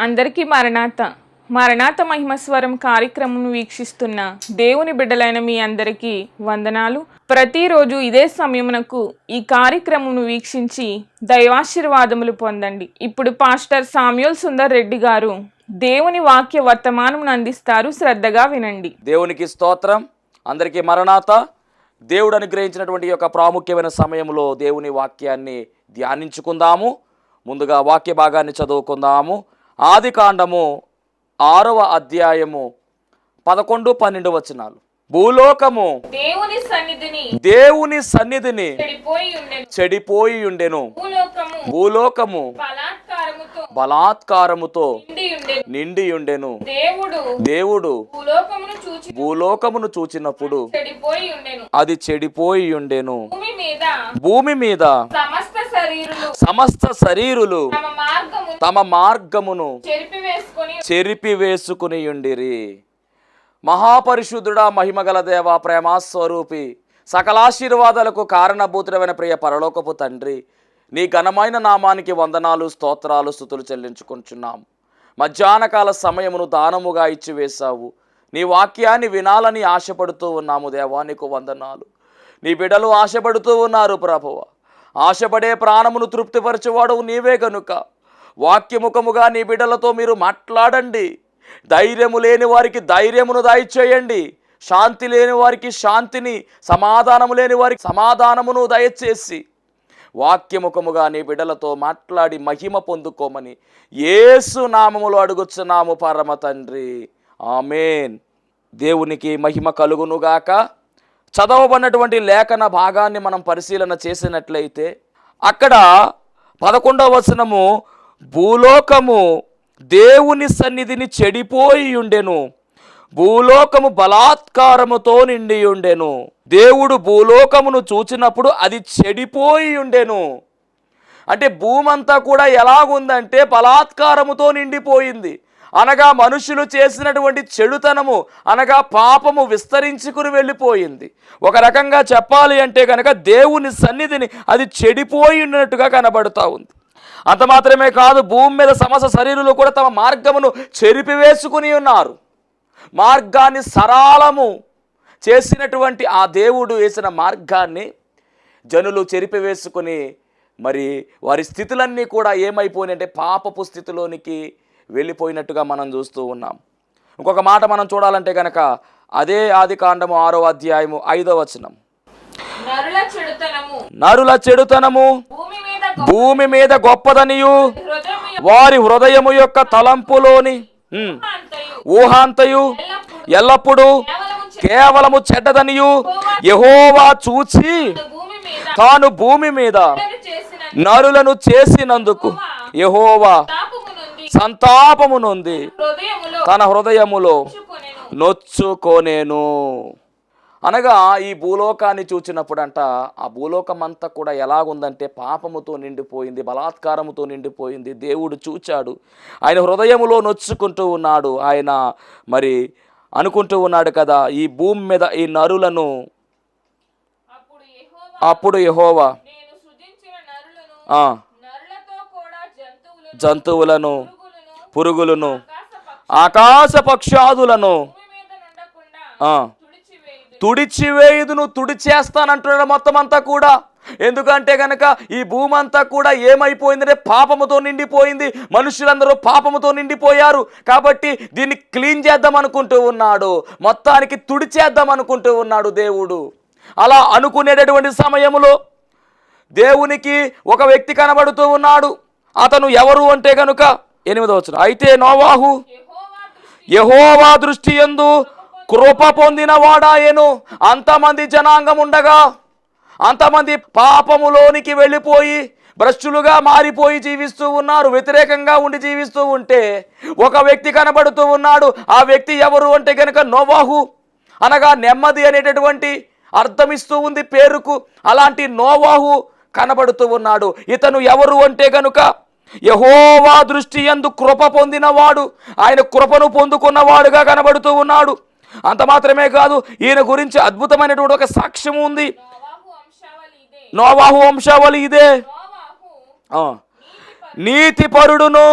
అందరికీ మరణాత మహిమస్వరం కార్యక్రమం వీక్షిస్తున్న దేవుని బిడ్డలైన మీ అందరికీ వందనాలు. ప్రతిరోజు ఇదే సమయమునకు ఈ కార్యక్రమం వీక్షించి దైవాశీర్వాదములు పొందండి. ఇప్పుడు పాస్టర్ సామ్యూల్ సుందర్ రెడ్డి గారు దేవుని వాక్య వర్తమానం అందిస్తారు. శ్రద్ధగా వినండి. దేవునికి స్తోత్రం. అందరికీ మరణాత. దేవుడు అనుగ్రహించినటువంటి యొక్క ప్రాముఖ్యమైన సమయంలో దేవుని వాక్యాన్ని ధ్యానించుకుందాము. ముందుగా వాక్య భాగాన్ని చదువుకుందాము. ఆదికాండము 6వ అధ్యాయము 11-12 వచనాలు. భూలోకము దేవుని సన్నిధిని చెడిపోయి ఉండెను, భూలోకము బలాత్కారముతో నిండి ఉండెను. దేవుడు భూలోకమును చూచినప్పుడు అది చెడిపోయి ఉండెను. భూమి మీద సమస్త శరీరులు తమ మార్గమును చెరిపివేసుకుని ఉండిరి. మహాపరిశుద్ధుడా, మహిమగల దేవ, ప్రేమాస్వరూపి, సకలాశీర్వాదాలకు కారణభూతుడమైన ప్రియ పరలోకపు తండ్రి, నీ ఘనమైన నామానికి వందనాలు, స్తోత్రాలు, స్తుతులు చెల్లించుకుంటున్నాము. మధ్యాహ్నకాల సమయమును దానముగా ఇచ్చివేశావు. నీ వాక్యాన్ని వినాలని ఆశపడుతూ ఉన్నాము దేవా, నీకు వందనాలు. నీ బిడ్డలు ఆశపడుతూ ఉన్నారు ప్రభువా. ఆశపడే ప్రాణమును తృప్తిపరచేవాడు నీవే గనుక వాక్యముఖముగా నీ బిడ్డలతో మీరు మాట్లాడండి. ధైర్యము లేని వారికి ధైర్యమును దయచేయండి. శాంతి లేని వారికి శాంతిని, సమాధానము లేని వారికి సమాధానమును దయచేసి వాక్యముఖముగా నీ బిడ్డలతో మాట్లాడి మహిమ పొందుకోమని యేసు నామములో అడుగుచున్నాము పరమ తండ్రి, ఆమేన్. దేవునికి మహిమ కలుగునుగాక. చదవబడినటువంటి లేఖన భాగాన్ని మనం పరిశీలన చేసినట్లయితే అక్కడ 11వ వచనము, భూలోకము దేవుని సన్నిధిని చెడిపోయి ఉండెను, భూలోకము బలాత్కారముతో నిండి ఉండెను. దేవుడు భూలోకమును చూచినప్పుడు అది చెడిపోయి ఉండెను. అంటే భూమంతా కూడా ఎలాగుందంటే బలాత్కారముతో నిండిపోయింది. అనగా మనుషులు చేసినటువంటి చెడుతనము అనగా పాపము విస్తరించుకుని వెళ్ళిపోయింది. ఒక రకంగా చెప్పాలి అంటే కనుక దేవుని సన్నిధిని అది చెడిపోయి ఉన్నట్టుగా కనబడుతూ ఉంది. అంత మాత్రమే కాదు, భూమి మీద సమస్త శరీరులు కూడా తమ మార్గమును చెరిపివేసుకుని ఉన్నారు. మార్గాన్ని సరళము చేసినటువంటి ఆ దేవుడు వేసిన మార్గాన్ని జనులు చెరిపివేసుకుని మరి వారి స్థితులన్నీ కూడా ఏమైపోయినాయంటే పాపపు స్థితిలోనికి వెళ్ళిపోయినట్టుగా మనం చూస్తూ ఉన్నాం. ఇంకొక మాట మనం చూడాలంటే కనుక అదే ఆదికాండము 6వ అధ్యాయము 5వ వచనం, నరుల చెడుతనము భూమి మీద గొప్పదనియు వారి హృదయము యొక్క తలంపులోని ఊహాంతయు ఎల్లప్పుడూ కేవలము చెడ్డదనియు యెహోవా చూచి తాను భూమి మీద నరులను చేసినందుకు యెహోవా సంతాపము నొంది తన హృదయములో నొచ్చుకొనేను. అనగా ఈ భూలోకాన్ని చూచినప్పుడంట ఆ భూలోకం అంతా కూడా ఎలాగుందంటే పాపముతో నిండిపోయింది, బలాత్కారముతో నిండిపోయింది. దేవుడు చూచాడు, ఆయన హృదయములో నొచ్చుకుంటూ ఉన్నాడు. ఆయన మరి అనుకుంటూ ఉన్నాడు కదా, ఈ భూమి మీద ఈ నరులను. అప్పుడు యెహోవా జంతువులను, పురుగులను, ఆకాశ పక్షాదులను తుడిచివేయుదును, తుడిచేస్తానంటున్నాడు మొత్తం అంతా కూడా. ఎందుకంటే కనుక ఈ భూమి అంతా కూడా ఏమైపోయిందంటే పాపముతో నిండిపోయింది. మనుషులందరూ పాపముతో నిండిపోయారు. కాబట్టి దీన్ని క్లీన్ చేద్దాం అనుకుంటూ ఉన్నాడు, మొత్తానికి తుడిచేద్దాం అనుకుంటూ ఉన్నాడు దేవుడు. అలా అనుకునేటటువంటి సమయంలో దేవునికి ఒక వ్యక్తి కనబడుతూ ఉన్నాడు. అతను ఎవరు అంటే కనుక 8వ వచనం, అయితే నోవాహు యెహోవా దృష్టి యందు కృప పొందిన వాడాయెను. అంతమంది జనాంగం ఉండగా, అంతమంది పాపములోనికి వెళ్ళిపోయి భ్రష్టులుగా మారిపోయి జీవిస్తూ ఉన్నారు, వ్యతిరేకంగా ఉండి జీవిస్తూ ఉంటే ఒక వ్యక్తి కనబడుతూ ఉన్నాడు. ఆ వ్యక్తి ఎవరు అంటే కనుక నోవాహు, అనగా నెమ్మది అనేటటువంటి అర్థమిస్తూ ఉంది పేరుకు. అలాంటి నోవాహు కనబడుతూ ఉన్నాడు. ఇతను ఎవరు అంటే కనుక యెహోవా దృష్టి యందు కృప పొందినవాడు, ఆయన కృపను పొందుకున్నవాడుగా కనబడుతూ ఉన్నాడు. అంత మాత్రమే కాదు, ఈయన గురించి అద్భుతమైనటువంటి ఒక సాక్ష్యం ఉంది. నోవాహు వంశావళి ఇదే. నీతిపరుడును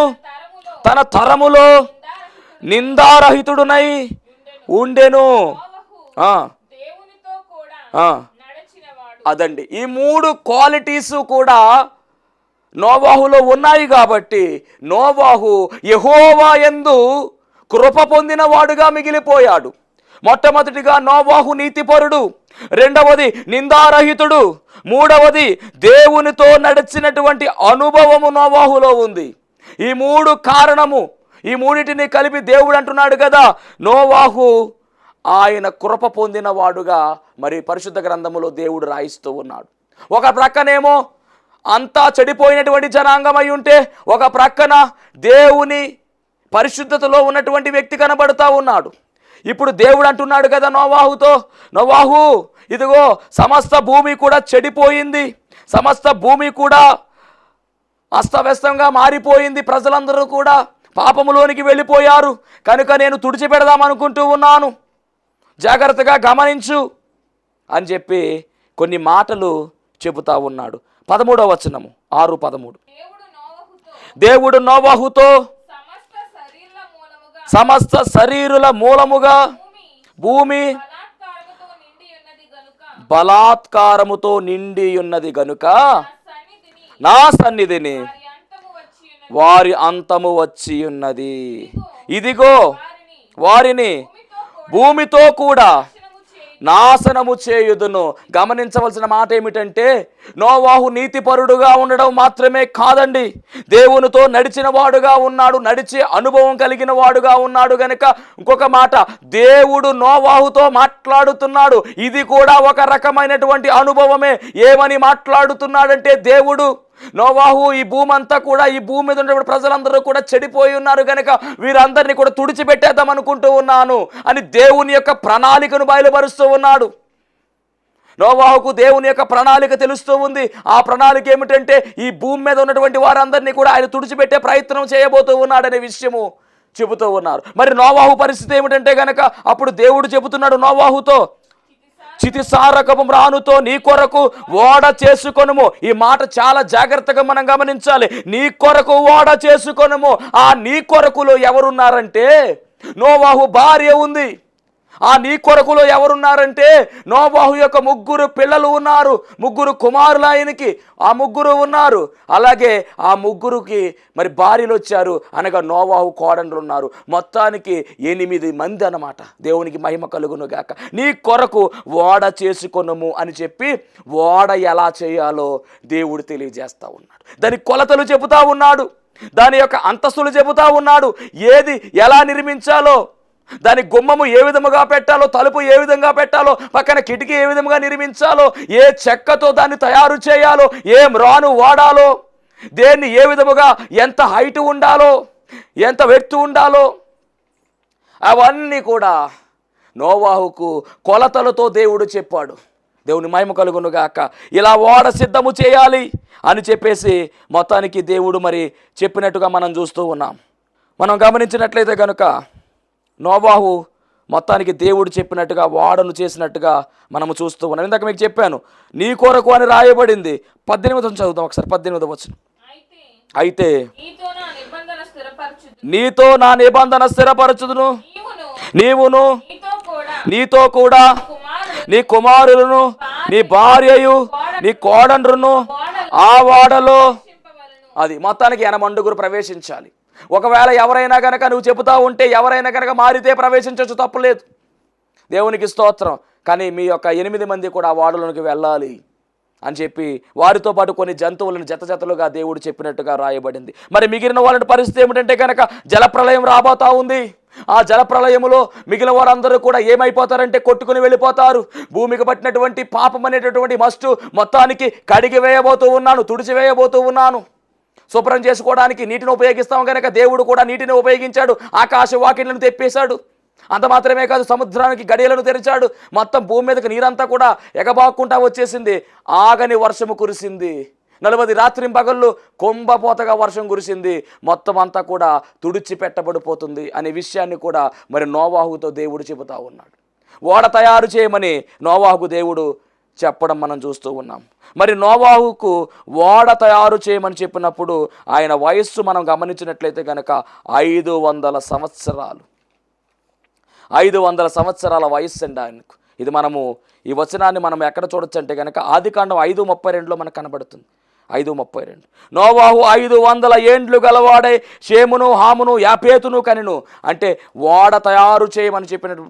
తన తరములో నిందారహితుడునై ఉండెను. దేవునితో కూడా నడచినవాడు. అదండి, ఈ 3 క్వాలిటీస్ కూడా నోవాహులో ఉన్నాయి కాబట్టి నోవాహు యెహోవా యందు కృప పొందిన వాడుగా మిగిలిపోయాడు. మొట్టమొదటిగా నోవాహు నీతిపరుడు, రెండవది నిందారహితుడు, మూడవది దేవునితో నడిచినటువంటి అనుభవము నోవాహులో ఉంది. ఈ 3 కారణము, ఈ మూడిటిని కలిపి దేవుడు అంటున్నాడు కదా, నోవాహు ఆయన కృప పొందిన వాడుగా మరి పరిశుద్ధ గ్రంథములో దేవుడు రాయిస్తూ ఉన్నాడు. ఒక ప్రక్కనేమో అంతా చెడిపోయినటువంటి జనాంగమై ఉంటే, ఒక ప్రక్కన దేవుని పరిశుద్ధతలో ఉన్నటువంటి వ్యక్తి కనబడుతూ ఉన్నాడు. ఇప్పుడు దేవుడు అంటున్నాడు కదా నోవాహుతో, నోవాహు ఇదిగో సమస్త భూమి కూడా చెడిపోయింది, సమస్త భూమి కూడా అస్తవ్యస్తంగా మారిపోయింది, ప్రజలందరూ కూడా పాపములోనికి వెళ్ళిపోయారు, కనుక నేను తుడిచిపెడదామనుకుంటూ ఉన్నాను, జాగ్రత్తగా గమనించు అని చెప్పి కొన్ని మాటలు చెబుతా ఉన్నాడు. 13వ వచనము 6:13. దేవుడు నోవాహుతో సమస్త శరీరుల మూలముగా భూమి బలాత్కారముతో నిండి ఉన్నది గనుక నా సన్నిధిని వారి అంతము వచ్చి ఉన్నది. ఇదిగో వారిని భూమితో కూడా నాశనము చేయుదును. గమనించవలసిన మాట ఏమిటంటే, నోవాహు నీతిపరుడుగా ఉండడం మాత్రమే కాదండి, దేవునితో నడిచిన వాడుగా ఉన్నాడు, నడిచే అనుభవం కలిగిన వాడుగా ఉన్నాడు. గనుక ఇంకొక మాట, దేవుడు నోవాహుతో మాట్లాడుతున్నాడు. ఇది కూడా ఒక రకమైనటువంటి అనుభవమే. ఏమని మాట్లాడుతున్నాడంటే, దేవుడు నోవాహు ఈ భూమి అంతా కూడా, ఈ భూమి మీద ఉన్నటువంటి ప్రజలందరూ కూడా చెడిపోయి ఉన్నారు కనుక వీరందరినీ కూడా తుడిచిపెట్టేద్దాం అనుకుంటూ ఉన్నాను అని దేవుని యొక్క ప్రణాళికను బయలుపరుస్తూ ఉన్నాడు. నోవాహుకు దేవుని యొక్క ప్రణాళిక తెలుస్తూ ఉంది. ఆ ప్రణాళిక ఏమిటంటే, ఈ భూమి మీద ఉన్నటువంటి వారందరినీ కూడా ఆయన తుడిచిపెట్టే ప్రయత్నం చేయబోతూ ఉన్నాడనే విషయము చెబుతూ ఉన్నారు. మరి నోవాహు పరిస్థితి ఏమిటంటే గనక అప్పుడు దేవుడు చెబుతున్నాడు నోవాహుతో, చితిసారకపు మ్రానుతో నీ కొరకు ఓడ చేసుకొనుము. ఈ మాట చాలా జాగ్రత్తగా మనం గమనించాలి. నీ కొరకు ఓడ చేసుకొనుము. ఆ నీ కొరకులో ఎవరున్నారంటే నోవాహు భార్య ఉంది. ఆ నీ కొరకులో ఎవరున్నారంటే నోవాహు యొక్క 3 పిల్లలు ఉన్నారు, 3 కుమారులు ఆయనకి, ఆ 3 ఉన్నారు. అలాగే ఆ 3కి మరి భార్యలు వచ్చారు, అనగా నోవాహు కోడండ్రు ఉన్నారు. మొత్తానికి 8 మంది అన్నమాట. దేవునికి మహిమ కలుగును గాక. నీ కొరకు ఓడ చేసుకొనుము అని చెప్పి ఓడ ఎలా చేయాలో దేవుడు తెలియజేస్తూ ఉన్నాడు. దాని కొలతలు చెబుతా ఉన్నాడు, దాని యొక్క అంతస్తులు చెబుతా ఉన్నాడు, ఏది ఎలా నిర్మించాలో, దాని గుమ్మము ఏ విధముగా పెట్టాలో, తలుపు ఏ విధంగా పెట్టాలో, పక్కన కిటికీ ఏ విధంగా నిర్మించాలో, ఏ చెక్కతో దాన్ని తయారు చేయాలో, ఏ మ్రాను వాడాలో, దేన్ని ఏ విధముగా ఎంత హైట్ ఉండాలో, ఎంత వెత్తు ఉండాలో, అవన్నీ కూడా నోవాహుకు కొలతలతో దేవుడు చెప్పాడు. దేవుని మహిమ కలుగును గాక. ఇలా ఓడ సిద్ధము చేయాలి అని చెప్పేసి మొత్తానికి దేవుడు మరి చెప్పినట్టుగా మనం చూస్తూ ఉన్నాం. మనం గమనించినట్లయితే కనుక నోవాహు మొత్తానికి దేవుడు చెప్పినట్టుగా ఓడను చేసినట్టుగా మనము చూస్తూ ఉన్నాం. ఇందాక మీకు చెప్పాను, నీ కొరకు అని రాయబడింది. 18 చదువుతాం ఒకసారి. 18 వచనం. అయితే నీతో నా నిబంధన స్థిరపరచుదును, నీవును నీతో కూడా నీ కుమారులను నీ భార్యయు నీ కోడండ్రును ఆ ఓడలో. అది మొత్తానికి 80 ప్రవేశించాలి. ఒకవేళ ఎవరైనా కనుక నువ్వు చెబుతా ఉంటే ఎవరైనా కనుక మారితే ప్రవేశించవచ్చు, తప్పులేదు, దేవునికి స్తోత్రం. కానీ మీ యొక్క 8 మంది కూడా ఆ ఓడలోనికి వెళ్ళాలి అని చెప్పి వారితో పాటు కొన్ని జంతువులను జతలుగా దేవుడు చెప్పినట్టుగా రాయబడింది. మరి మిగిలిన వాళ్ళ పరిస్థితి ఏమిటంటే కనుక జలప్రలయం రాబోతా ఉంది. ఆ జలప్రలయములో మిగిలిన వారందరూ కూడా ఏమైపోతారంటే కొట్టుకుని వెళ్ళిపోతారు. భూమికి పట్టినటువంటి పాపం అనేటటువంటి మస్టు మొత్తానికి కడిగి వేయబోతూ ఉన్నాను, తుడిచివేయబోతూ ఉన్నాను. శుభ్రం చేసుకోవడానికి నీటిని ఉపయోగిస్తాం కనుక దేవుడు కూడా నీటిని ఉపయోగించాడు. ఆకాశ వాకిళ్లను తెప్పేశాడు. అంత మాత్రమే కాదు, సముద్రానికి గడియలను తెరిచాడు. మొత్తం భూమి మీదకి నీరంతా కూడా ఎగబాక్కుంటా వచ్చేసింది. ఆగని వర్షము కురిసింది. 40 రాత్రింపగళ్ళు కుంభపోతగా వర్షం కురిసింది. మొత్తం అంతా కూడా తుడిచిపెట్టబడిపోతుంది అనే విషయాన్ని కూడా మరి నోవాహుతో దేవుడు చెబుతా ఉన్నాడు. ఓడ తయారు చేయమని నోవాహుకు దేవుడు చెప్పడం మనం చూస్తూ ఉన్నాం. మరి నోవాహుకు ఓడ తయారు చేయమని చెప్పినప్పుడు ఆయన వయస్సు మనం గమనించినట్లయితే కనుక 500 సంవత్సరాలు. 500 సంవత్సరాల వయస్సు అండి ఆయనకు. ఇది మనము ఈ వచనాన్ని మనం ఎక్కడ చూడొచ్చు అంటే కనుక ఆదికాండం 5:32లో మనకు కనబడుతుంది. 5:32 నోవాహు 500 ఏండ్లు గలవాడై షేమును హామును యాపేతును కనెను. అంటే ఓడ తయారు చేయమని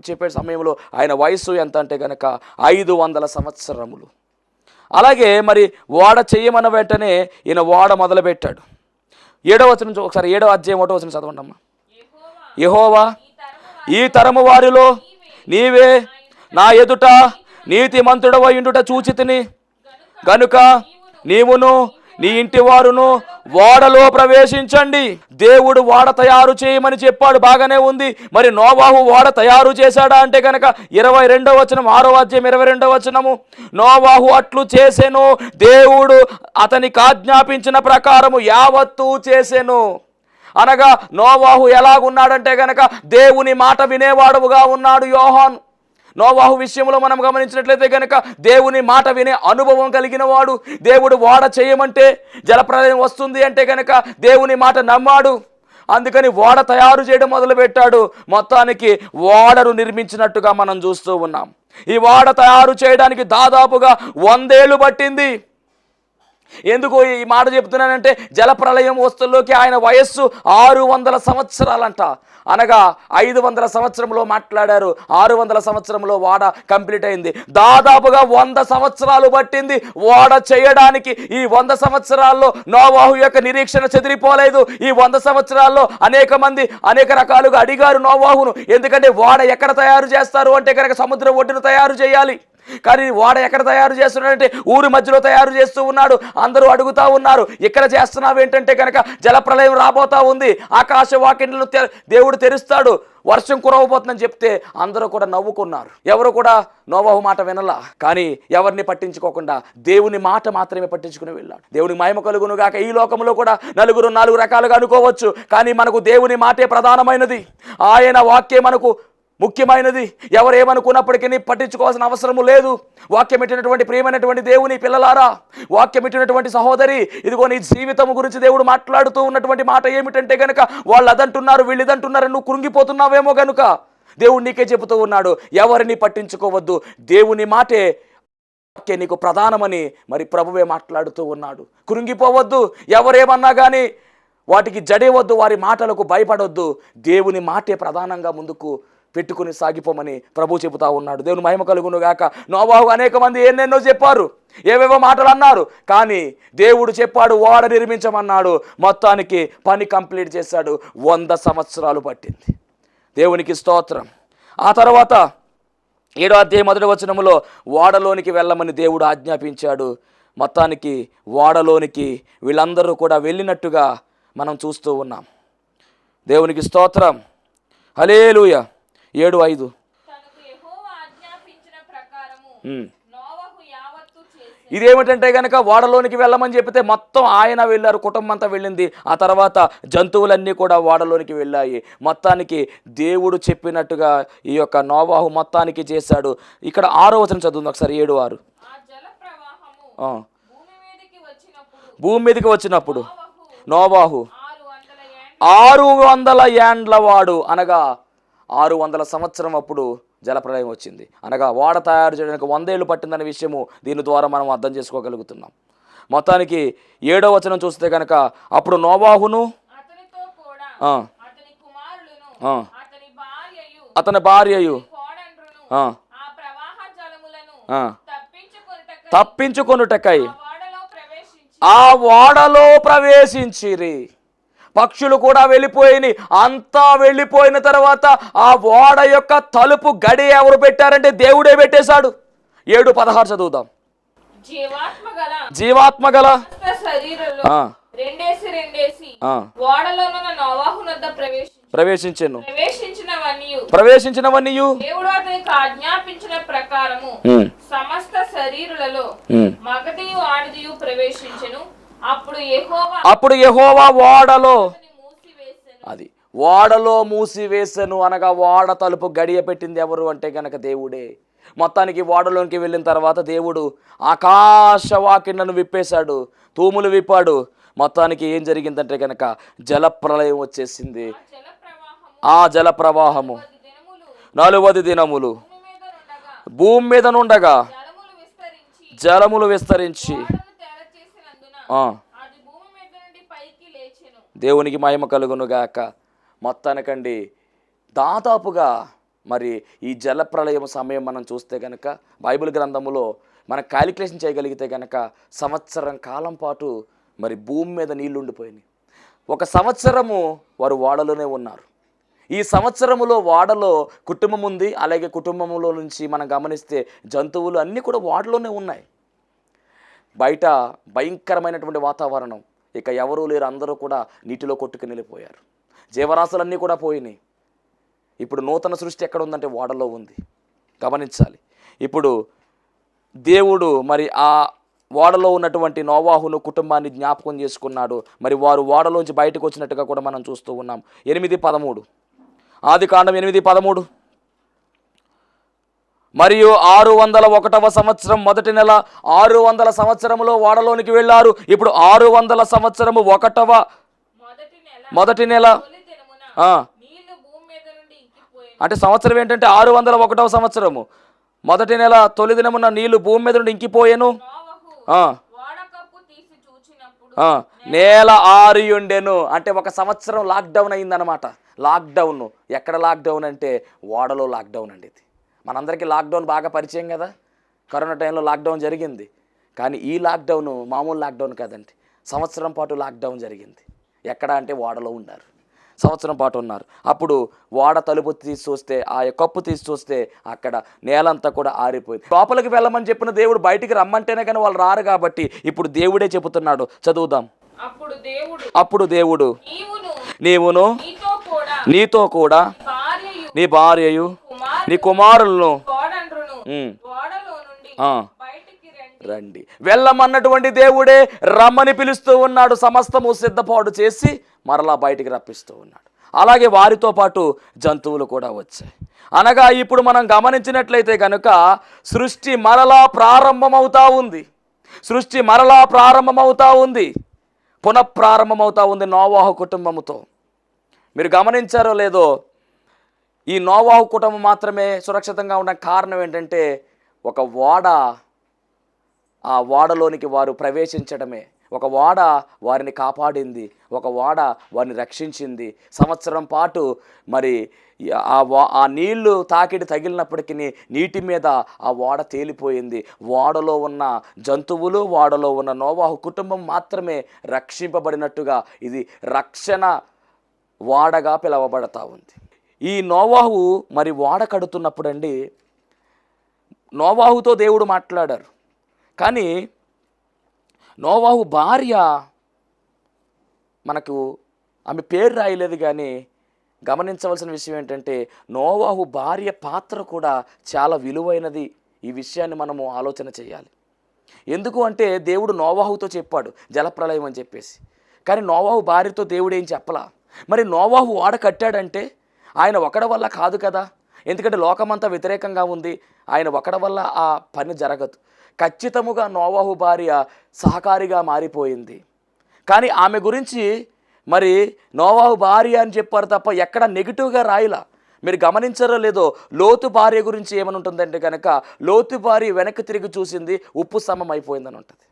చెప్పే సమయంలో ఆయన వయస్సు ఎంత అంటే కనుక 500 సంవత్సరములు. అలాగే మరి ఓడ చెయ్యమన్న వెంటనే ఈయన ఓడ మొదలుపెట్టాడు. 7వ వచనం ఒకసారి 7వ అధ్యాయం 1వ వచనం చదవండి అమ్మా. యెహోవా ఈ తరము వారిలో నీవే నా ఎదుట నీతిమంతుడవై ఉండుట చూచితిని గనుక నీవును నీ ఇంటి వారును ఓడలో ప్రవేశించండి. దేవుడు ఓడ తయారు చేయమని చెప్పాడు, బాగానే ఉంది. మరి నోవాహు ఓడ తయారు చేశాడా అంటే కనుక 22వ వచనం 6వ అధ్యాయం 22వ వచనము నోవాహు అట్లు చేసెను, దేవుడు అతనికి ఆజ్ఞాపించిన ప్రకారము యావత్తు చేసెను. అనగా నోవాహు ఎలాగున్నాడంటే గనక దేవుని మాట వినేవాడుగా ఉన్నాడు యోహాను. నోవాహు విషయంలో మనం గమనించినట్లయితే కనుక దేవుని మాట వినే అనుభవం కలిగిన వాడు. దేవుడు ఓడ చేయమంటే జలప్రలయం వస్తుంది అంటే కనుక దేవుని మాట నమ్మాడు. అందుకని ఓడ తయారు చేయడం మొదలుపెట్టాడు. మొత్తానికి ఓడను నిర్మించినట్టుగా మనం చూస్తూ ఉన్నాం. ఈ ఓడ తయారు చేయడానికి దాదాపుగా 100 ఏళ్ళు పట్టింది. ఎందుకు ఈ మాట చెప్తున్నానంటే జలప్రలయం వస్తుల్లోకి ఆయన వయస్సు 600 సంవత్సరాలంట. అనగా 500 సంవత్సరంలో మాట్లాడారు, 600 సంవత్సరంలో ఓడ కంప్లీట్ అయింది. దాదాపుగా 100 సంవత్సరాలు పట్టింది ఓడ చేయడానికి. ఈ 100 సంవత్సరాల్లో నోవాహు యొక్క నిరీక్షణ చెదిరిపోలేదు. ఈ 100 సంవత్సరాల్లో అనేక మంది అనేక రకాలుగా అడిగారు నోవాహును. ఎందుకంటే ఓడ ఎక్కడ తయారు చేస్తారు అంటే కనుక సముద్రం ఒడ్డును తయారు చేయాలి. కానీ ఓడ ఎక్కడ తయారు చేస్తున్నాడంటే ఊరి మధ్యలో తయారు చేస్తూ ఉన్నాడు. అందరూ అడుగుతా ఉన్నారు, ఇక్కడ చేస్తున్నావు ఏంటంటే కనుక జలప్రలయం రాబోతా ఉంది, ఆకాశ వాకిళ్లను దేవుడు తెరుస్తాడు, వర్షం కురవబోతుందని చెప్తే అందరూ కూడా నవ్వుకున్నారు. ఎవరు కూడా నోవాహు మాట వినలా. కానీ ఎవరిని పట్టించుకోకుండా దేవుని మాట మాత్రమే పట్టించుకుని వెళ్ళాడు. దేవుని మహిమ కలుగును గాక. ఈ లోకంలో కూడా నలుగురు 4 రకాలుగా అనుకోవచ్చు, కానీ మనకు దేవుని మాటే ప్రధానమైనది. ఆయన వాక్యే మనకు ముఖ్యమైనది. ఎవరేమనుకున్నప్పటికీ పట్టించుకోవాల్సిన అవసరము లేదు. వాక్యం ఇచ్చినటువంటి ప్రియమైనటువంటి దేవుని పిల్లలారా, వాక్యం ఇచ్చినటువంటి సహోదరి, ఇదిగో నీ జీవితం గురించి దేవుడు మాట్లాడుతూ ఉన్నటువంటి మాట ఏమిటంటే కనుక వాళ్ళు అదంటున్నారు వీళ్ళు ఇదంటున్నారు, నువ్వు కృంగిపోతున్నావేమో కనుక దేవుడు నీకే చెబుతూ ఉన్నాడు, ఎవరిని పట్టించుకోవద్దు, దేవుని మాటే నీకు ప్రధానమని మరి ప్రభువే మాట్లాడుతూ ఉన్నాడు. కృంగిపోవద్దు, ఎవరేమన్నా కానీ వాటికి జడేవద్దు, వారి మాటలకు భయపడొద్దు, దేవుని మాటే ప్రధానంగా ముందుకు పెట్టుకుని సాగిపోమని ప్రభు చెబుతా ఉన్నాడు. దేవుని మహిమ కలుగును గాక. నోవాహు అనేక మంది ఎన్నెన్నో చెప్పారు, ఏవేవో మాటలు అన్నారు, కానీ దేవుడు చెప్పాడు ఓడ నిర్మించమన్నాడు. మొత్తానికి పని కంప్లీట్ చేశాడు. 100 సంవత్సరాలు పట్టింది. దేవునికి స్తోత్రం. ఆ తర్వాత 7వ అధ్యాయం 1వ వచనములో ఓడలోనికి వెళ్ళమని దేవుడు ఆజ్ఞాపించాడు. మొత్తానికి ఓడలోనికి వీళ్ళందరూ కూడా వెళ్ళినట్టుగా మనం చూస్తూ ఉన్నాం. దేవునికి స్తోత్రం. హల్లెలూయా. 7:5 ఇదేమిటంటే కనుక ఓడలోనికి వెళ్ళమని చెప్తే మొత్తం ఆయన వెళ్ళారు, కుటుంబం అంతా వెళ్ళింది. ఆ తర్వాత జంతువులన్నీ కూడా ఓడలోనికి వెళ్ళాయి. మొత్తానికి దేవుడు చెప్పినట్టుగా ఈ యొక్క నోవాహు మొత్తానికి చేశాడు. ఇక్కడ 6వ వచనం చదువుంది ఒకసారి. 7:6 భూమి మీదకి వచ్చినప్పుడు నోవాహు 600 ఏండ్ల వాడు, అనగా 600 సంవత్సరం అప్పుడు జలప్రలయం వచ్చింది. అనగా ఓడ తయారు చేయడానికి 100 ఏళ్ళు పట్టిందనే విషయము దీని ద్వారా మనం అర్థం చేసుకోగలుగుతున్నాం. మొత్తానికి 7వ వచనం చూస్తే కనుక అప్పుడు నోవాహును అతని భార్యయు తప్పించుకొనుటకై ఆ ఓడలో ప్రవేశించిరి. పక్షులు కూడా వెళ్ళిపోయినాయి. అంతా వెళ్ళిపోయిన తర్వాత ఆ ఓడ యొక్క తలుపు గడి ఎవరు పెట్టారంటే దేవుడే పెట్టేశాడు. 7:16 చదువుదాం. జీవాత్మ గల ప్రవేశించినవన్నీయు దేవుడు అతనికి ఆజ్ఞాపించిన ప్రకారము సమస్త శరీరులలో మగదియు ఆడదియు ప్రవేశించెను. అప్పుడు యెహోవా ఓడలో ఓడలో మూసివేసెను. అనగా ఓడ తలుపు గడియ పెట్టింది ఎవరు అంటే గనక దేవుడే. మొత్తానికి ఓడలోనికి వెళ్ళిన తర్వాత దేవుడు ఆకాశవాకిండను విప్పేశాడు, తూములు విప్పాడు. మొత్తానికి ఏం జరిగిందంటే కనుక జలప్రళయం వచ్చేసింది. ఆ జల ప్రవాహము 40 దినములు భూమి మీద నుండగా జలములు విస్తరించి దేవునికి మహిమ కలుగును గాక. మొత్తానికండి దాదాపుగా మరి ఈ జలప్రళయం సమయం మనం చూస్తే కనుక బైబిల్ గ్రంథములో మనం క్యాలిక్యులేషన్ చేయగలిగితే కనుక సంవత్సరం కాలం పాటు మరి భూమి మీద నీళ్లు ఉండిపోయినాయి. 1 సంవత్సరము వారు ఓడలోనే ఉన్నారు. ఈ సంవత్సరములో ఓడలో కుటుంబం ఉంది. అలాగే కుటుంబంలో నుంచి మనం గమనిస్తే జంతువులు అన్నీ కూడా ఓడలోనే ఉన్నాయి. బయట భయంకరమైనటువంటి వాతావరణం, ఇక ఎవరూ లేరు, అందరూ కూడా నీటిలో కొట్టుకుని వెళ్ళిపోయారు. జీవరాశులన్నీ కూడా పోయినాయి. ఇప్పుడు నూతన సృష్టి ఎక్కడ ఉందంటే ఓడలో ఉంది. గమనించాలి. ఇప్పుడు దేవుడు మరి ఆ ఓడలో ఉన్నటువంటి నోవాహును కుటుంబాన్ని జ్ఞాపకం చేసుకున్నాడు. మరి వారు ఓడలోంచి బయటకు వచ్చినట్టుగా కూడా మనం చూస్తూ ఉన్నాం. 8:13 ఆదికాండం 8:13 మరియు 601వ సంవత్సరం మొదటి నెల 600 సంవత్సరములో ఓడలోనికి వెళ్ళారు. ఇప్పుడు 600 సంవత్సరము మొదటి నెల అంటే సంవత్సరం ఏంటంటే 601వ సంవత్సరము మొదటి నెల తొలి దినమున నీళ్లు భూమి మీద నుండి ఇంకిపోయేను. నేల ఆరియుండెను అంటే 1 సంవత్సరం లాక్డౌన్ అయిందనమాట. లాక్డౌన్ ఎక్కడ లాక్డౌన్ అంటే ఓడలో లాక్డౌన్ అండి. ఇది మనందరికీ లాక్డౌన్ బాగా పరిచయం కదా. కరోనా టైంలో లాక్డౌన్ జరిగింది. కానీ ఈ లాక్డౌన్ మామూలు లాక్డౌన్ కాదండి. సంవత్సరం పాటు లాక్డౌన్ జరిగింది. ఎక్కడ అంటే ఓడలో ఉన్నారు. సంవత్సరం పాటు ఉన్నారు. అప్పుడు ఓడ తలుపు తీసి చూస్తే, ఆ కప్పు తీసి చూస్తే అక్కడ నేలంతా కూడా ఆరిపోయింది. లోపలికి వెళ్ళమని చెప్పిన దేవుడు బయటికి రమ్మంటేనే కానీ వాళ్ళు రారు. కాబట్టి ఇప్పుడు దేవుడే చెబుతున్నాడు. చదువుదాం. అప్పుడు దేవుడు నీవును నీతో కూడా నీ భార్యయు నీ కుమారులను రండి. వెళ్ళమన్నటువంటి దేవుడే రమ్మని పిలుస్తూ ఉన్నాడు. సమస్తము సిద్ధపాటు చేసి మరలా బయటికి రప్పిస్తూ ఉన్నాడు. అలాగే వారితో పాటు జంతువులు కూడా వచ్చాయి. అనగా ఇప్పుడు మనం గమనించినట్లయితే కనుక సృష్టి మరలా ప్రారంభమవుతా ఉంది. సృష్టి మరలా ప్రారంభమవుతా ఉంది. పునఃప్రారంభమవుతా ఉంది నోవాహు కుటుంబముతో. మీరు గమనించారో లేదో, ఈ నోవాహు కుటుంబం మాత్రమే సురక్షితంగా ఉండడానికి కారణం ఏంటంటే ఒక ఓడ, ఆ ఓడలోనికి వారు ప్రవేశించడమే. ఒక ఓడ వారిని కాపాడింది. ఒక ఓడ వారిని రక్షించింది. సంవత్సరం పాటు మరి ఆ నీళ్లు తాకిడి తగిలినప్పటికీ నీటి మీద ఆ ఓడ తేలిపోయింది. ఓడలో ఉన్న జంతువులు, ఓడలో ఉన్న నోవాహు కుటుంబం మాత్రమే రక్షింపబడినట్టుగా ఇది రక్షణ ఓడగా పిలువబడతా ఉంది. ఈ నోవాహు మరి ఓడ కడుతున్నప్పుడు అండి, నోవాహుతో దేవుడు మాట్లాడారు. కానీ నోవాహు భార్య, మనకు ఆమె పేరు రాయలేదు. కానీ గమనించవలసిన విషయం ఏంటంటే నోవాహు భార్య పాత్ర కూడా చాలా విలువైనది. ఈ విషయాన్ని మనము ఆలోచన చేయాలి. ఎందుకు అంటే దేవుడు నోవాహుతో చెప్పాడు జలప్రళయం అని చెప్పేసి. కానీ నోవాహు భార్యతో దేవుడు ఏం చెప్పలా. మరి నోవాహు ఓడ కట్టాడంటే ఆయన ఒకడి వల్ల కాదు కదా. ఎందుకంటే లోకమంతా వ్యతిరేకంగా ఉంది. ఆయన ఒకడి వల్ల ఆ పని జరగదు. ఖచ్చితముగా నోవాహు భార్య సహకారిగా మారిపోయింది. కానీ ఆమె గురించి మరి నోవాహు భార్య అని చెప్పారు తప్ప ఎక్కడ నెగిటివ్గా రాయలా. మీరు గమనించారో లేదో, లోతు భార్య గురించి ఏమని ఉంటుందంటే కనుక లోతు భార్య వెనక్కి తిరిగి చూసింది, ఉప్పు సమం అయిపోయిందని ఉంటుంది.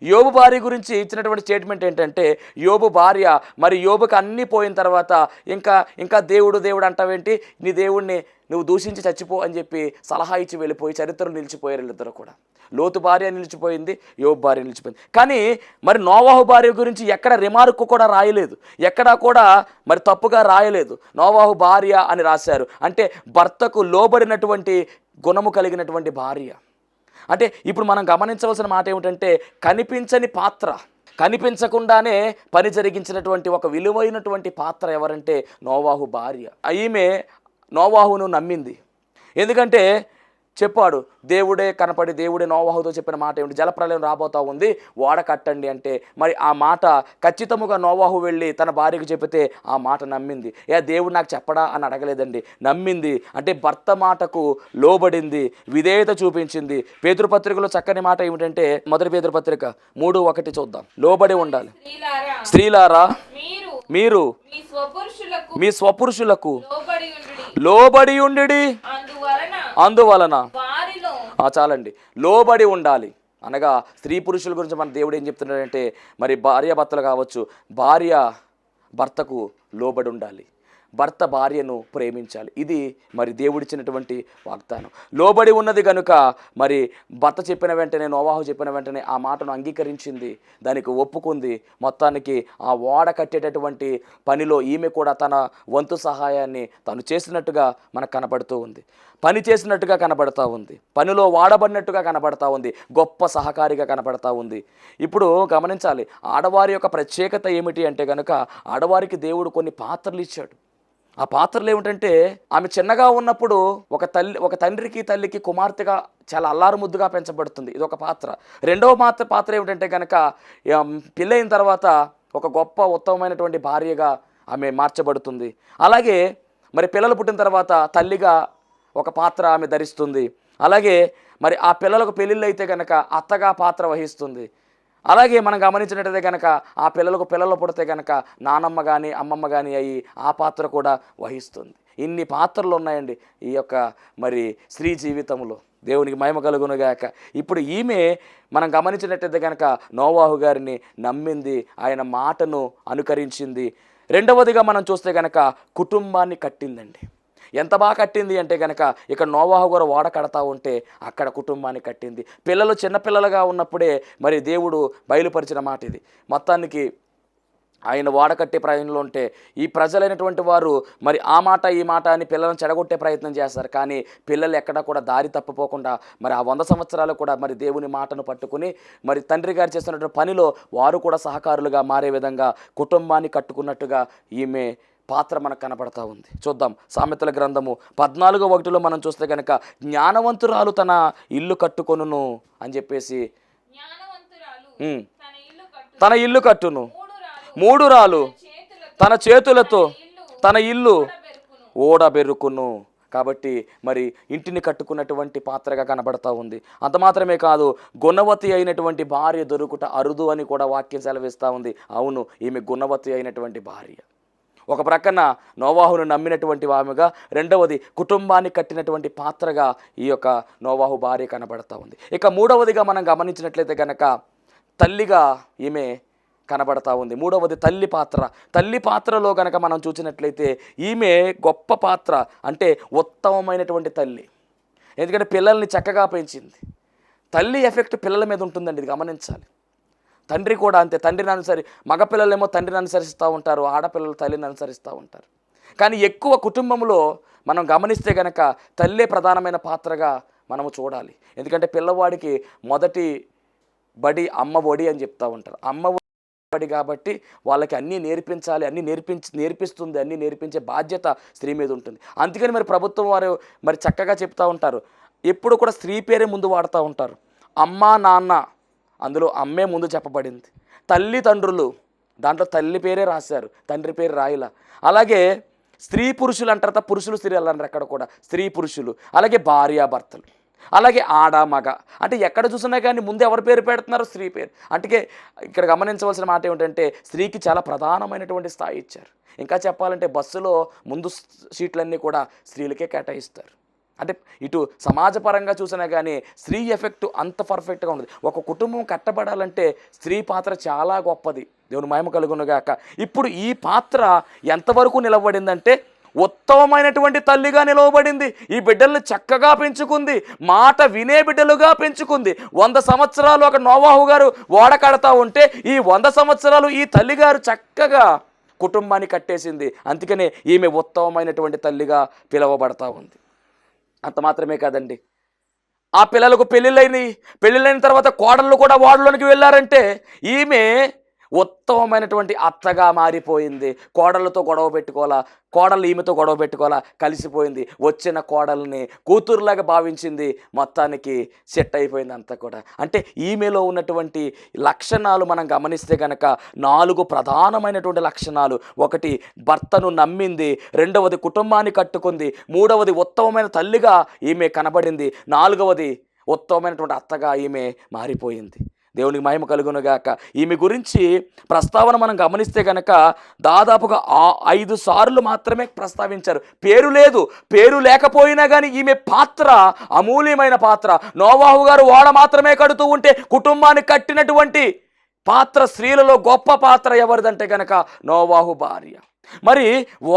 యోబు భార్య గురించి ఇచ్చినటువంటి స్టేట్మెంట్ ఏంటంటే యోబు భార్య మరి యోబుకి అన్నీ పోయిన తర్వాత ఇంకా దేవుడు అంటావేంటి, నీ దేవుడిని నువ్వు దూషించి చచ్చిపో అని చెప్పి సలహా ఇచ్చి వెళ్ళిపోయి చరిత్రలు నిలిచిపోయారు వీళ్ళిద్దరు కూడా. లోతు భార్య నిలిచిపోయింది, యోబు భార్య నిలిచిపోయింది. కానీ మరి నోవాహు భార్య గురించి ఎక్కడ రిమార్క్ కూడా రాయలేదు, ఎక్కడా కూడా మరి తప్పుగా రాయలేదు. నోవాహు భార్య అని రాశారు. అంటే భర్తకు లోబడినటువంటి గుణము కలిగినటువంటి భార్య. అంటే ఇప్పుడు మనం గమనించవలసిన మాట ఏమిటంటే కనిపించని పాత్ర, కనిపించకుండానే పని జరిగించినటువంటి ఒక విలువైనటువంటి పాత్ర ఎవరంటే నోవాహు భార్య. ఈమె నోవాహును నమ్మింది. ఎందుకంటే చెప్పాడు. దేవుడే కనపడి దేవుడే నోవాహుతో చెప్పిన మాట ఏమిటి? జలప్రలయం రాబోతా ఉంది, ఓడ కట్టండి అంటే, మరి ఆ మాట ఖచ్చితముగా నోవాహు వెళ్ళి తన భార్యకు చెబితే ఆ మాట నమ్మింది. దేవుడు నాకు చెప్పడా అని అడగలేదండి, నమ్మింది. అంటే భర్త మాటకు లోబడింది, విధేయత చూపించింది. పేతురుపత్రికలో చక్కని మాట ఏమిటంటే, మొదటి పేతురుపత్రిక 3:1 చూద్దాం. లోబడి ఉండాలి. స్త్రీలారా మీరు మీ స్వపురుషులకు లోబడి ఉండి, అందువలన చాలండి, లోబడి ఉండాలి. అనగా స్త్రీ పురుషుల గురించి మన దేవుడు ఏం చెప్తున్నాడంటే, మరి భార్య భర్తలు కావచ్చు, భార్య భర్తకు లోబడి ఉండాలి, భర్త భార్యను ప్రేమించాలి. ఇది మరి దేవుడిచ్చినటువంటి వాగ్దానం. లోబడి ఉన్నది కనుక మరి భర్త చెప్పిన వెంటనే, నోవాహు చెప్పిన వెంటనే ఆ మాటను అంగీకరించింది, దానికి ఒప్పుకుంది. మొత్తానికి ఆ ఓడ కట్టేటటువంటి పనిలో ఈమె కూడా తన వంతు సహాయాన్ని తను చేసినట్టుగా మనకు కనబడుతూ ఉంది. పని చేసినట్టుగా కనబడతా ఉంది, పనిలో వాడబడినట్టుగా కనబడతా ఉంది, గొప్ప సహకారిగా కనబడతా ఉంది. ఇప్పుడు గమనించాలి, ఆడవారి యొక్క ప్రత్యేకత ఏమిటి అంటే కనుక, ఆడవారికి దేవుడు కొన్ని పాత్రలు ఇచ్చాడు. ఆ పాత్రలు ఏమిటంటే, ఆమె చిన్నగా ఉన్నప్పుడు ఒక తండ్రికి తల్లికి కుమార్తెగా చాలా అల్లారు ముద్దుగా పెంచబడుతుంది, ఇది ఒక పాత్ర. రెండవ పాత్ర ఏమిటంటే కనుక, పెళ్ళైన తర్వాత ఒక గొప్ప ఉత్తమమైనటువంటి భార్యగా ఆమె మార్చబడుతుంది. అలాగే మరి పిల్లలు పుట్టిన తర్వాత తల్లిగా ఒక పాత్ర ఆమె ధరిస్తుంది. అలాగే మరి ఆ పిల్లలకు పెళ్ళిళ్ళు అయితే కనుక అత్తగా పాత్ర వహిస్తుంది. అలాగే మనం గమనించినట్టయితే కనుక ఆ పిల్లలు పుడితే కనుక నానమ్మ కానీ అమ్మమ్మ కానీ అయ్యి ఆ పాత్ర కూడా వహిస్తుంది. ఇన్ని పాత్రలు ఉన్నాయండి ఈ యొక్క మరి స్త్రీ జీవితంలో. దేవునికి మహిమ కలుగునుగాక. ఇప్పుడు ఈమె మనం గమనించినట్టయితే కనుక నోవాహు గారిని నమ్మింది, ఆయన మాటను అనుకరించింది. రెండవదిగా మనం చూస్తే కనుక కుటుంబాన్ని కట్టిందండి. ఎంత బాగా కట్టింది అంటే కనుక, ఇక్కడ నోవాహు గారు ఓడ కడతా ఉంటే అక్కడ కుటుంబాన్ని కట్టింది. పిల్లలు చిన్నపిల్లలుగా ఉన్నప్పుడే మరి దేవుడు బయలుపరిచిన మాట ఇది. మొత్తానికి ఆయన ఓడ కట్టే ప్రయాణంలో ఉంటే ఈ ప్రజలైనటువంటి వారు మరి ఆ మాట ఈ మాట అని పిల్లలను చెడగొట్టే ప్రయత్నం చేస్తారు. కానీ పిల్లలు ఎక్కడ కూడా దారి తప్పిపోకుండా మరి ఆ 100 సంవత్సరాలు కూడా మరి దేవుని మాటను పట్టుకుని మరి తండ్రి గారు చేస్తున్నటువంటి పనిలో వారు కూడా సహకారులుగా మారే విధంగా కుటుంబాన్ని కట్టుకున్నట్టుగా ఈమె పాత్ర మనకు కనపడతా ఉంది. చూద్దాం సామెతల గ్రంథము 14:1 మనం చూస్తే కనుక, జ్ఞానవంతురాలు తన ఇల్లు కట్టుకొనును అని చెప్పేసి, తన ఇల్లు కట్టును, 3 రాలు తన చేతులతో తన ఇల్లు ఓడబెరుకును. కాబట్టి మరి ఇంటిని కట్టుకున్నటువంటి పాత్రగా కనబడతా ఉంది. అంత మాత్రమే కాదు, గుణవతి అయినటువంటి భార్య దొరుకుట అరుదు అని కూడా వాక్యం సెలవిస్తూ ఉంది. అవును, ఈమె గుణవతి అయినటువంటి భార్య. ఒక ప్రక్కన నోవాహును నమ్మినటువంటి ఆమెగా, రెండవది కుటుంబాన్ని కట్టినటువంటి పాత్రగా ఈ యొక్క నోవాహు భార్య కనబడతా ఉంది. ఇక మూడవదిగా మనం గమనించినట్లయితే కనుక తల్లిగా ఈమె కనబడతా ఉంది. మూడవది తల్లి పాత్ర. తల్లి పాత్రలో కనుక మనం చూసినట్లయితే ఈమె గొప్ప పాత్ర, అంటే ఉత్తమమైనటువంటి తల్లి. ఎందుకంటే పిల్లల్ని చక్కగా పెంచింది. తల్లి ఎఫెక్ట్ పిల్లల మీద ఉంటుందండి, ఇది గమనించాలి. తండ్రి కూడా అంతే. తండ్రిని మగపిల్లలేమో తండ్రిని అనుసరిస్తూ ఉంటారు, ఆడపిల్లలు తల్లిని అనుసరిస్తూ ఉంటారు. కానీ ఎక్కువ కుటుంబంలో మనం గమనిస్తే కనుక తల్లే ప్రధానమైన పాత్రగా మనము చూడాలి. ఎందుకంటే పిల్లవాడికి మొదటి బడి అమ్మ ఒడి అని చెప్తూ ఉంటారు. అమ్మ బడి కాబట్టి వాళ్ళకి అన్నీ నేర్పించాలి, అన్నీ నేర్పిస్తుంది, అన్నీ నేర్పించే బాధ్యత స్త్రీ మీద ఉంటుంది. అందుకని మరి ప్రభుత్వం వారు మరి చక్కగా చెప్తూ ఉంటారు, ఎప్పుడు కూడా స్త్రీ పేరే ముందు వాడుతూ ఉంటారు. అమ్మ నాన్న, అందులో అమ్మే ముందు చెప్పబడింది. తల్లిదండ్రులు, దాంట్లో తల్లి పేరే రాశారు, తండ్రి పేరు రాయిలా. అలాగే స్త్రీ పురుషులు అంటారు, పురుషులు స్త్రీలు అంటారు, అక్కడ కూడా స్త్రీ పురుషులు. అలాగే భార్యాభర్తలు, అలాగే ఆడ మగ. అంటే ఎక్కడ చూసినా కానీ ముందు ఎవరి పేరు పెడుతున్నారు? స్త్రీ పేరు. అంటే ఇక్కడ గమనించవలసిన మాట ఏమిటంటే స్త్రీకి చాలా ప్రధానమైనటువంటి స్థాయి ఇచ్చారు. ఇంకా చెప్పాలంటే బస్సులో ముందు సీట్లన్నీ కూడా స్త్రీలకే కేటాయిస్తారు. అంటే ఇటు సమాజపరంగా చూసినా కానీ స్త్రీ ఎఫెక్ట్ అంత పర్ఫెక్ట్గా ఉండదు. ఒక కుటుంబం కట్టబడాలంటే స్త్రీ పాత్ర చాలా గొప్పది. దేవుని మహిమ కలుగునుగాక. ఇప్పుడు ఈ పాత్ర ఎంతవరకు నిలబడిందంటే ఉత్తమమైనటువంటి తల్లిగా నిలవబడింది. ఈ బిడ్డల్ని చక్కగా పెంచుకుంది, మాట వినే బిడ్డలుగా పెంచుకుంది. 100 సంవత్సరాలు ఒక నోవాహు గారు ఓడ కడతా ఉంటే ఈ 100 సంవత్సరాలు ఈ తల్లిగారు చక్కగా కుటుంబాన్ని కట్టేసింది. అందుకనే ఈమె ఉత్తమమైనటువంటి తల్లిగా పిలువబడతా ఉంది. అంత మాత్రమే కాదండి, ఆ పిల్లలకు పెళ్ళిళ్ళైన తర్వాత కోడళ్ళు కూడా వాడలోనికి వెళ్ళారంటే ఈమె ఉత్తమమైనటువంటి అత్తగా మారిపోయింది. కోడళ్ళతో గొడవ పెట్టుకోవాలా, కోడలు ఈమెతో గొడవ పెట్టుకోవాలా, కలిసిపోయింది. వచ్చిన కోడల్ని కూతురులాగా భావించింది. మొత్తానికి సెట్ అయిపోయింది అంతా కూడా. అంటే ఈమెలో ఉన్నటువంటి లక్షణాలు మనం గమనిస్తే కనుక 4 ప్రధానమైనటువంటి లక్షణాలు. ఒకటి, భర్తను నమ్మింది. రెండవది, కుటుంబాన్ని కట్టుకుంది. మూడవది, ఉత్తమమైన తల్లిగా ఈమె కనబడింది. నాలుగవది, ఉత్తమమైనటువంటి అత్తగా ఈమె మారిపోయింది. దేవునికి మహిమ కలుగునుగాక. ఈమె గురించి ప్రస్తావన మనం గమనిస్తే కనుక దాదాపుగా 5 సార్లు మాత్రమే ప్రస్తావించారు. పేరు లేదు. పేరు లేకపోయినా కానీ ఈమె పాత్ర అమూల్యమైన పాత్ర. నోవాహు గారు ఓడ మాత్రమే కడుతూ ఉంటే కుటుంబాన్ని కట్టినటువంటి పాత్ర, స్త్రీలలో గొప్ప పాత్ర ఎవరిదంటే కనుక నోవాహు భార్య. మరి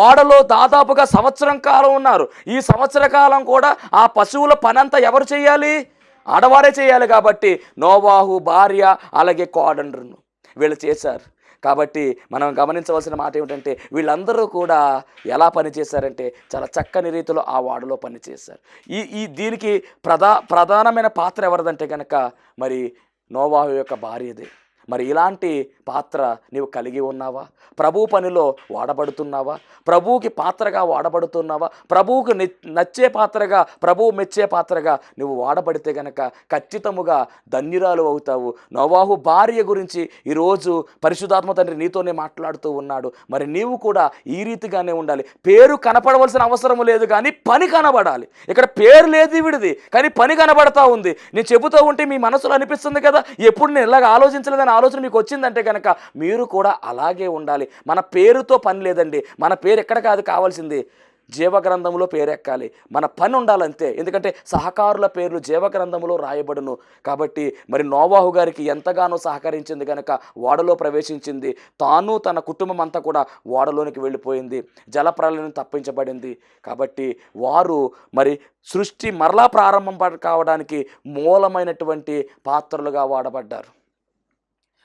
ఓడలో దాదాపుగా సంవత్సరం కాలం ఉన్నారు. ఈ సంవత్సర కాలం కూడా ఆ పశువుల పనంతా ఎవరు చేయాలి? ఆడవారే చేయాలి. కాబట్టి నోవాహు భార్య అలాగే కోడండ్రును వీళ్ళు చేశారు. కాబట్టి మనం గమనించవలసిన మాట ఏమిటంటే వీళ్ళందరూ కూడా ఎలా పనిచేశారంటే చాలా చక్కని రీతిలో ఆ ఓడలో పనిచేశారు. దీనికి ప్రధానమైన పాత్ర ఎవరిదంటే కనుక మరి నోవాహు యొక్క భార్యదే. మరి ఇలాంటి పాత్ర నీవు కలిగి ఉన్నావా? ప్రభు పనిలో వాడబడుతున్నావా? ప్రభువుకి పాత్రగా వాడబడుతున్నావా? ప్రభువుకు నచ్చే పాత్రగా, ప్రభువు మెచ్చే పాత్రగా నువ్వు వాడబడితే గనక ఖచ్చితముగా ధన్యురాలు అవుతావు. నోవాహు భార్య గురించి ఈరోజు పరిశుద్ధాత్మ తండ్రి నీతోనే మాట్లాడుతూ ఉన్నాడు. మరి నీవు కూడా ఈ రీతిగానే ఉండాలి. పేరు కనపడవలసిన అవసరం లేదు, కానీ పని కనబడాలి. ఇక్కడ పేరు లేదు వీడిది, కానీ పని కనబడతా ఉంది. నేను చెబుతూ ఉంటే మీ మనసులో అనిపిస్తుంది కదా, ఎప్పుడు నేను ఇలాగ ఆలోచించలేదని ఆలోచన మీకు వచ్చిందంటే కనుక మీరు కూడా అలాగే ఉండాలి. మన పేరుతో పని లేదండి. మన పేరు ఎక్కడ కాదు కావాల్సింది, జీవగ్రంథంలో పేరెక్కాలి. మన పని ఉండాలంతే. ఎందుకంటే సహకారుల పేర్లు జీవగ్రంథంలో రాయబడును. కాబట్టి మరి నోవాహు గారికి ఎంతగానో సహకరించింది కనుక ఓడలో ప్రవేశించింది. తాను తన కుటుంబం అంతా కూడా ఓడలోనికి వెళ్ళిపోయింది. జలప్రలయం తప్పించబడింది. కాబట్టి వారు మరి సృష్టి మరలా ప్రారంభం కావడానికి మూలమైనటువంటి పాత్రలుగా వాడబడ్డారు.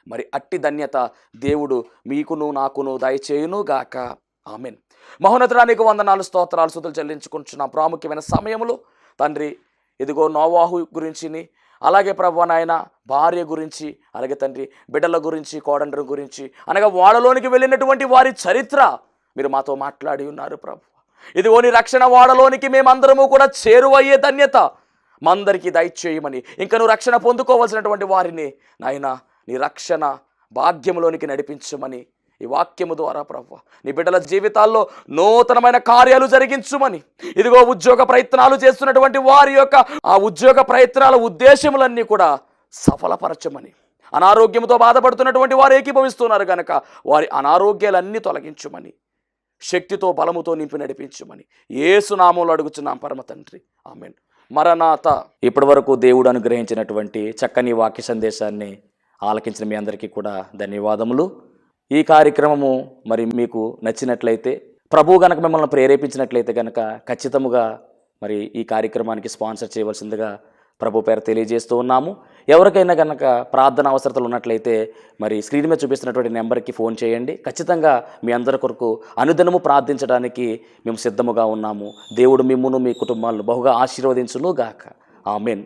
మరి అట్టి ధన్యత దేవుడు మీకును నాకును దయచేయును గాక. ఆమెన్. మహోన్నతుడానికి వందనాలు, స్తోత్రాలు, స్తుతులు చెల్లించుకుంటున్న ప్రాముఖ్యమైన సమయంలో తండ్రి, ఇదిగో నోవాహు గురించిని, అలాగే ప్రభువా నాయన భార్య గురించి, అలాగే తండ్రి బిడ్డల గురించి, కోడండ్రి గురించి, అనగా ఓడలోనికి వెళ్ళినటువంటి వారి చరిత్ర మీరు మాతో మాట్లాడి ఉన్నారు ప్రభు. ఇదిగో నీ రక్షణ ఓడలోనికి మేమందరము కూడా చేరువయ్యే ధన్యత మందరికి దయచేయమని, ఇంకా నువ్వు రక్షణ పొందుకోవాల్సినటువంటి వారిని నాయన నీ రక్షణ భాగ్యంలోనికి నడిపించమని ఈ వాక్యము ద్వారా ప్రభువా నీ బిడ్డల జీవితాల్లో నూతనమైన కార్యాలు జరిగించుమని, ఇదిగో ఉద్యోగ ప్రయత్నాలు చేస్తున్నటువంటి వారి యొక్క ఆ ఉద్యోగ ప్రయత్నాల ఉద్దేశములన్నీ కూడా సఫలపరచమని, అనారోగ్యంతో బాధపడుతున్నటువంటి వారు ఏకీభవిస్తున్నారు కనుక వారి అనారోగ్యాలన్నీ తొలగించుమని, శక్తితో బలముతో నింపి నడిపించుమని యేసు నామములో అడుగుచున్నాం పరమ తండ్రి. ఆమేన్. మరణాత. ఇప్పటి వరకు దేవుడు అనుగ్రహించినటువంటి చక్కని వాక్య సందేశాన్ని ఆలకించిన మీ అందరికీ కూడా ధన్యవాదములు. ఈ కార్యక్రమము మరి మీకు నచ్చినట్లయితే, ప్రభువు గనక మిమ్మల్ని ప్రేరేపించినట్లయితే కనుక ఖచ్చితముగా మరి ఈ కార్యక్రమానికి స్పాన్సర్ చేయవలసిందిగా ప్రభు పేరు తెలియజేస్తూ ఉన్నాము. ఎవరికైనా కనుక ప్రార్థన అవసరతలు ఉన్నట్లయితే మరి స్క్రీన్ మీద చూపిస్తున్నటువంటి నెంబర్కి ఫోన్ చేయండి. ఖచ్చితంగా మీ అందరి కొరకు అనుదినము ప్రార్థించడానికి మేము సిద్ధముగా ఉన్నాము. దేవుడు మిమ్మును మీ కుటుంబాలను బహుగా ఆశీర్వదించును గాక. ఆమేన్.